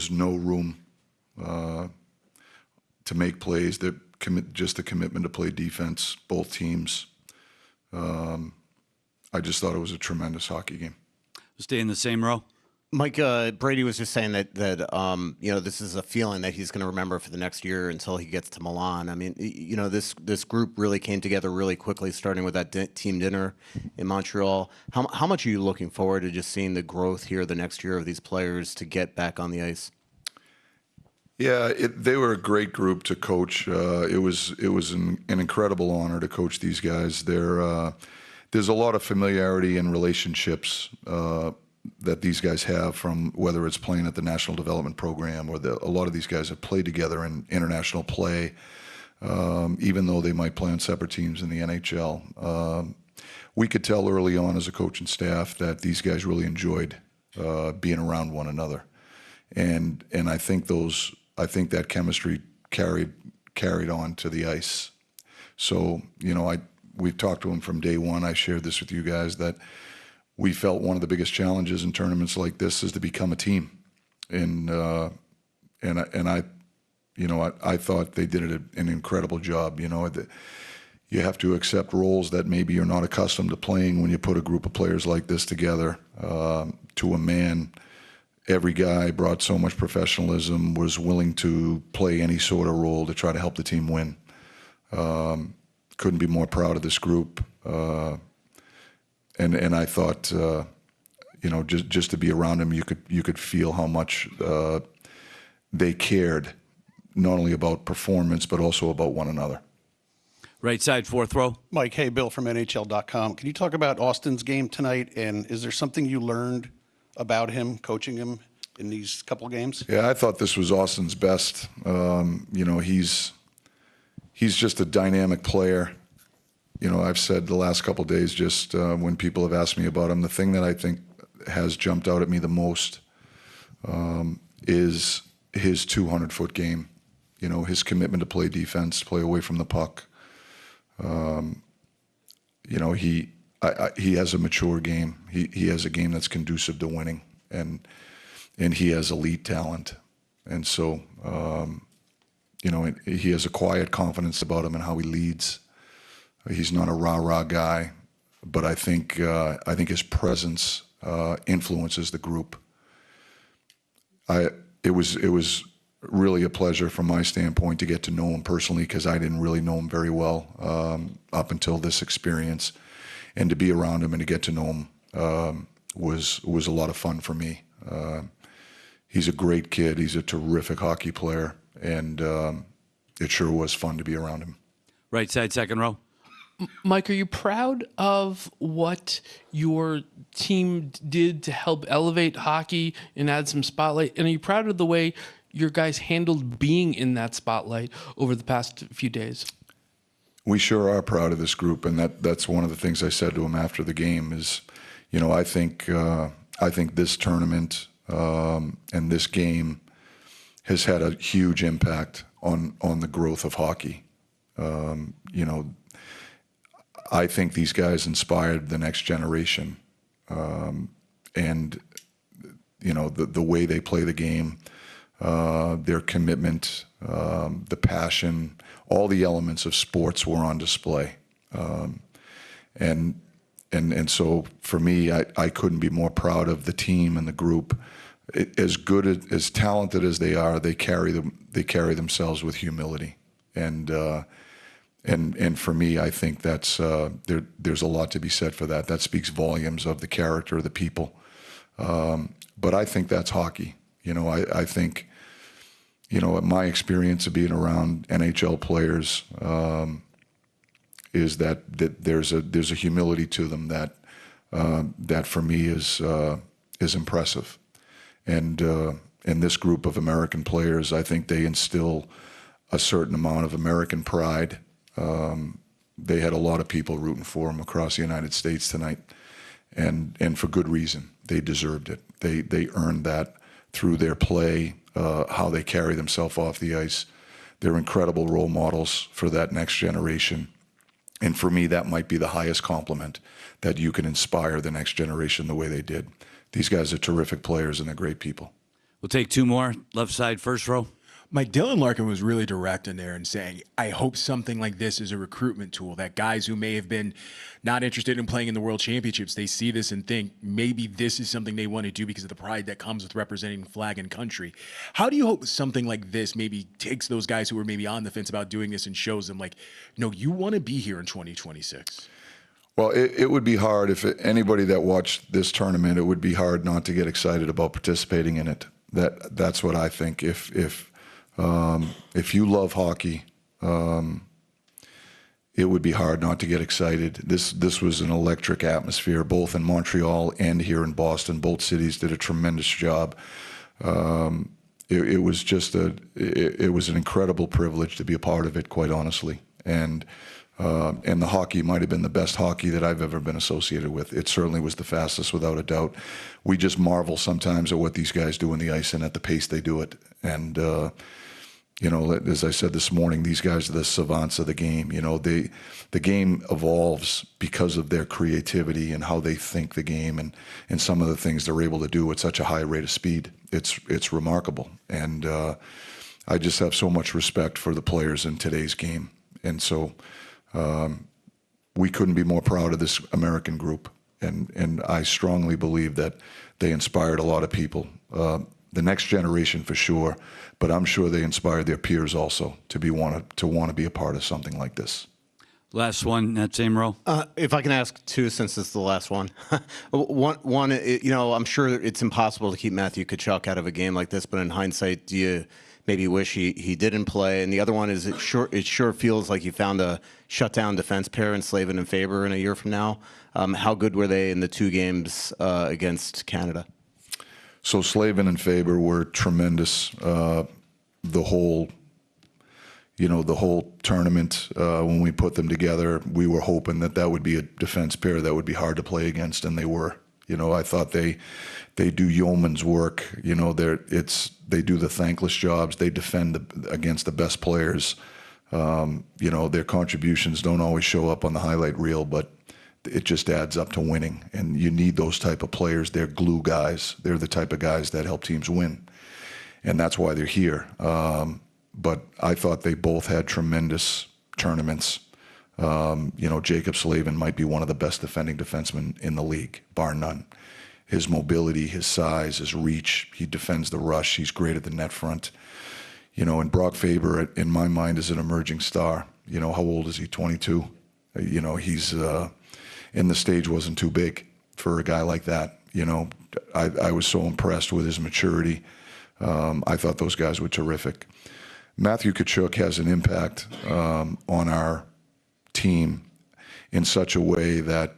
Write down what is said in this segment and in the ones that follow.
was no room to make plays. Just the commitment to play defense, both teams. I just thought it was a tremendous hockey game. Stay in the same row. Mike, Brady was just saying that this is a feeling that he's going to remember for the next year until he gets to Milan. I mean, this group really came together really quickly, starting with that team dinner in Montreal. How much are you looking forward to just seeing the growth here the next year of these players to get back on the ice? Yeah, they were a great group to coach. It was an incredible honor to coach these guys. There's a lot of familiarity and relationships that these guys have, from whether it's playing at the National Development Program or a lot of these guys have played together in international play, even though they might play on separate teams in the NHL. We could tell early on as a coaching staff that these guys really enjoyed being around one another, and I think that chemistry carried on to the ice. So we've talked to them from day one. I shared this with you guys that we felt one of the biggest challenges in tournaments like this is to become a team, and I thought they did an incredible job. You have to accept roles that maybe you're not accustomed to playing when you put a group of players like this together. To a man, every guy brought so much professionalism, was willing to play any sort of role to try to help the team win. Couldn't be more proud of this group. And I thought, just to be around them, you could feel how much they cared, not only about performance but also about one another. Right side, fourth row. Mike, hey, Bill from NHL.com. Can you talk about Austin's game tonight, and is there something you learned about him, coaching him in these couple of games? Yeah, I thought this was Austin's best. He's just a dynamic player. I've said the last couple of days, just when people have asked me about him, the thing that I think has jumped out at me the most is his 200-foot game. His commitment to play defense, play away from the puck. He has a mature game. He has a game that's conducive to winning, and he has elite talent. And so, he has a quiet confidence about him and how he leads. He's not a rah-rah guy, but I think his presence influences the group. It was really a pleasure from my standpoint to get to know him personally, because I didn't really know him very well up until this experience, and to be around him and to get to know him was a lot of fun for me. He's a great kid. He's a terrific hockey player, and it sure was fun to be around him. Right side, second row. Mike, are you proud of what your team did to help elevate hockey and add some spotlight? And are you proud of the way your guys handled being in that spotlight over the past few days? We sure are proud of this group, and that's one of the things I said to him after the game is, I think this tournament and this game has had a huge impact on the growth of hockey. I think these guys inspired the next generation, and the way they play the game, their commitment, the passion, all the elements of sports were on display, and so for me, I couldn't be more proud of the team and the group. As good as talented as they are, they carry themselves with humility, and for me, I think that's there's a lot to be said for that. That speaks volumes of the character of the people. But I think that's hockey. I think, my experience of being around NHL players is that there's a humility to them that for me is impressive. And in this group of American players, I think they instill a certain amount of American pride. They had a lot of people rooting for them across the United States tonight, and for good reason. They deserved it. They earned that through their play, how they carry themselves off the ice. They're incredible role models for that next generation. And for me, that might be the highest compliment, that you can inspire the next generation the way they did. These guys are terrific players, and they're great people. We'll take two more. Left side, first row. Mike, Dylan Larkin was really direct in there and saying, I hope something like this is a recruitment tool, that guys who may have been not interested in playing in the World Championships, they see this and think maybe this is something they want to do because of the pride that comes with representing flag and country. How do you hope something like this maybe takes those guys who are maybe on the fence about doing this and shows them, like, no, you want to be here in 2026? Well, it would be hard if anybody that watched this tournament, it would be hard not to get excited about participating in it. That's what I think. If you love hockey, it would be hard not to get excited. This was an electric atmosphere, both in Montreal and here in Boston. Both cities did a tremendous job. It was just it was an incredible privilege to be a part of it, quite honestly. And the hockey might have been the best hockey that I've ever been associated with. It certainly was the fastest, without a doubt. We just marvel sometimes at what these guys do on the ice and at the pace they do it. And you know, as I said this morning, these guys are the savants of the game. You know, the game evolves because of their creativity and how they think the game, and some of the things they're able to do at such a high rate of speed. It's remarkable. And I just have so much respect for the players in today's game. And so we couldn't be more proud of this American group. And I strongly believe that they inspired a lot of people. The next generation for sure, but I'm sure they inspired their peers also to want to be a part of something like this. Last one, that same row. If I can ask two, since it's the last one. one, you know, I'm sure it's impossible to keep Matthew Tkachuk out of a game like this, but in hindsight, do you maybe wish he didn't play? And the other one is it sure feels like you found a shutdown defense pair in Slavin and Faber in a year from now. How good were they in the two games against Canada? So Slavin and Faber were tremendous. The whole tournament, when we put them together, we were hoping that would be a defense pair that would be hard to play against, and they were. You know, I thought they do yeoman's work. You know, they do the thankless jobs. They defend against the best players. You know, their contributions don't always show up on the highlight reel, but it just adds up to winning. And you need those type of players. They're glue guys. They're the type of guys that help teams win. And that's why they're here. But I thought they both had tremendous tournaments. You know, Jacob Slavin might be one of the best defending defensemen in the league, bar none. His mobility, his size, his reach, he defends the rush. He's great at the net front. You know, and Brock Faber, in my mind, is an emerging star. You know, how old is he, 22? You know, he's... and the stage wasn't too big for a guy like that. You know, I was so impressed with his maturity. I thought those guys were terrific. Matthew Tkachuk has an impact on our team in such a way that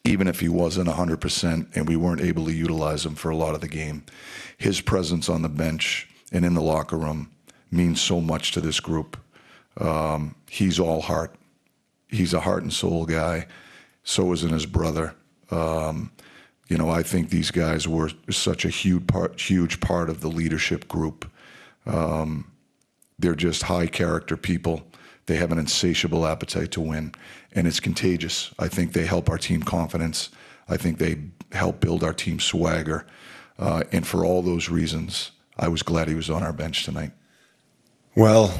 even if he wasn't 100% and we weren't able to utilize him for a lot of the game, his presence on the bench and in the locker room means so much to this group. He's all heart. He's a heart and soul guy. So isn't his brother. You know, I think these guys were such a huge part of the leadership group. They're just high character people. They have an insatiable appetite to win, and it's contagious. I think they help our team confidence. I think they help build our team swagger. And for all those reasons, I was glad he was on our bench tonight. Well,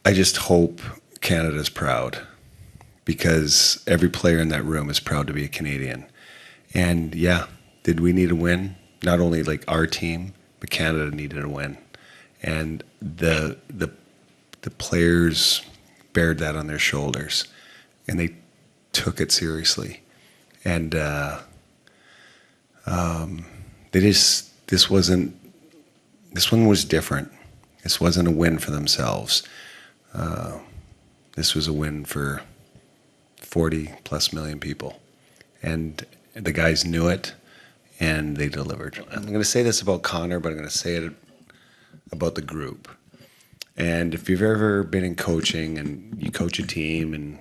I just hope Canada's proud, because every player in that room is proud to be a Canadian. And yeah, did we need a win? Not only like our team, but Canada needed a win. And the players bared that on their shoulders, and they took it seriously. And this one was different. This wasn't a win for themselves. This was a win for 40+ million people. And the guys knew it, and they delivered. I'm going to say this about Connor, but I'm going to say it about the group. And if you've ever been in coaching and you coach a team, and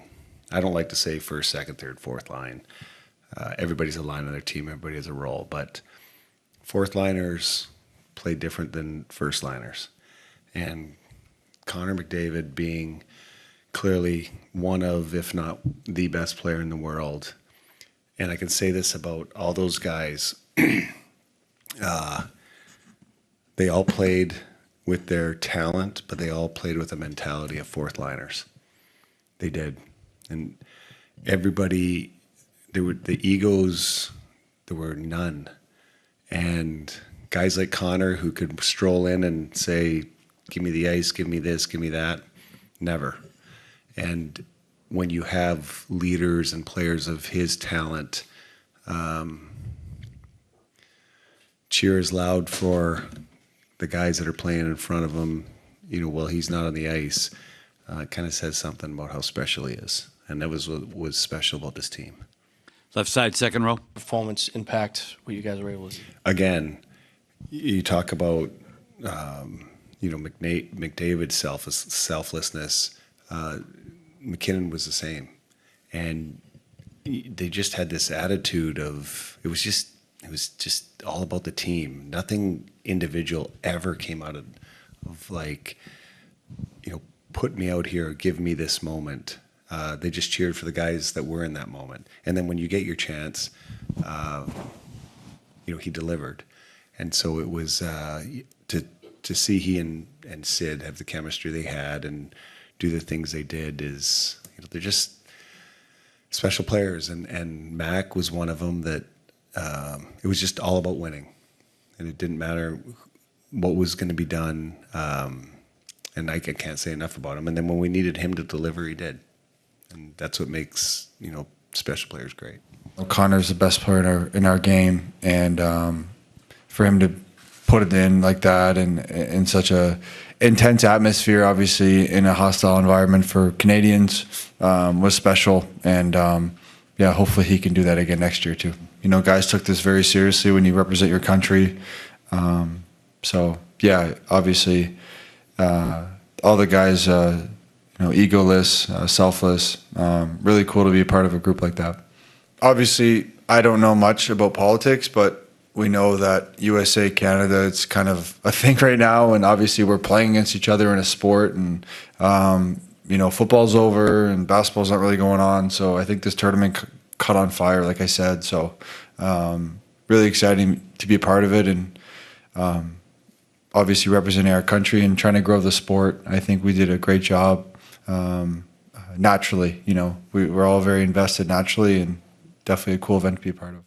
I don't like to say first, second, third, fourth line. Everybody's a line on their team. Everybody has a role. But fourth liners play different than first liners. And Connor McDavid being clearly one of, if not the best player in the world. And I can say this about all those guys. They all played with their talent, but they all played with a mentality of fourth liners. They did. And everybody, the egos, there were none. And guys like Connor who could stroll in and say, give me the ice, give me this, give me that, never. And when you have leaders and players of his talent, cheers loud for the guys that are playing in front of him, while he's not on the ice, it kind of says something about how special he is. And that was what was special about this team. Left side, second row. Performance impact what you guys were able to do? Again, you talk about, McDavid's selflessness. MacKinnon was the same. And they just had this attitude of, it was just all about the team. Nothing individual ever came out of like, put me out here, give me this moment. They just cheered for the guys that were in that moment. And then when you get your chance, he delivered. And so it was to see he and Sid have the chemistry they had and do the things they did is, they're just special players. And Mac was one of them that it was just all about winning. And it didn't matter what was going to be done. And I can't say enough about him. And then when we needed him to deliver, he did. And that's what makes, special players great. Connor's the best player in our game. And for him to put it in like that and in such a intense atmosphere, obviously in a hostile environment for Canadians, was special. And hopefully he can do that again next year too. Guys took this very seriously when you represent your country. Obviously, all the guys, egoless, selfless. Really cool to be a part of a group like that. Obviously, I don't know much about politics, but we know that USA, Canada, it's kind of a thing right now. And obviously, we're playing against each other in a sport. And, football's over and basketball's not really going on. So I think this tournament caught on fire, like I said. So really exciting to be a part of it. And obviously representing our country and trying to grow the sport. I think we did a great job naturally. We're all very invested naturally and definitely a cool event to be a part of.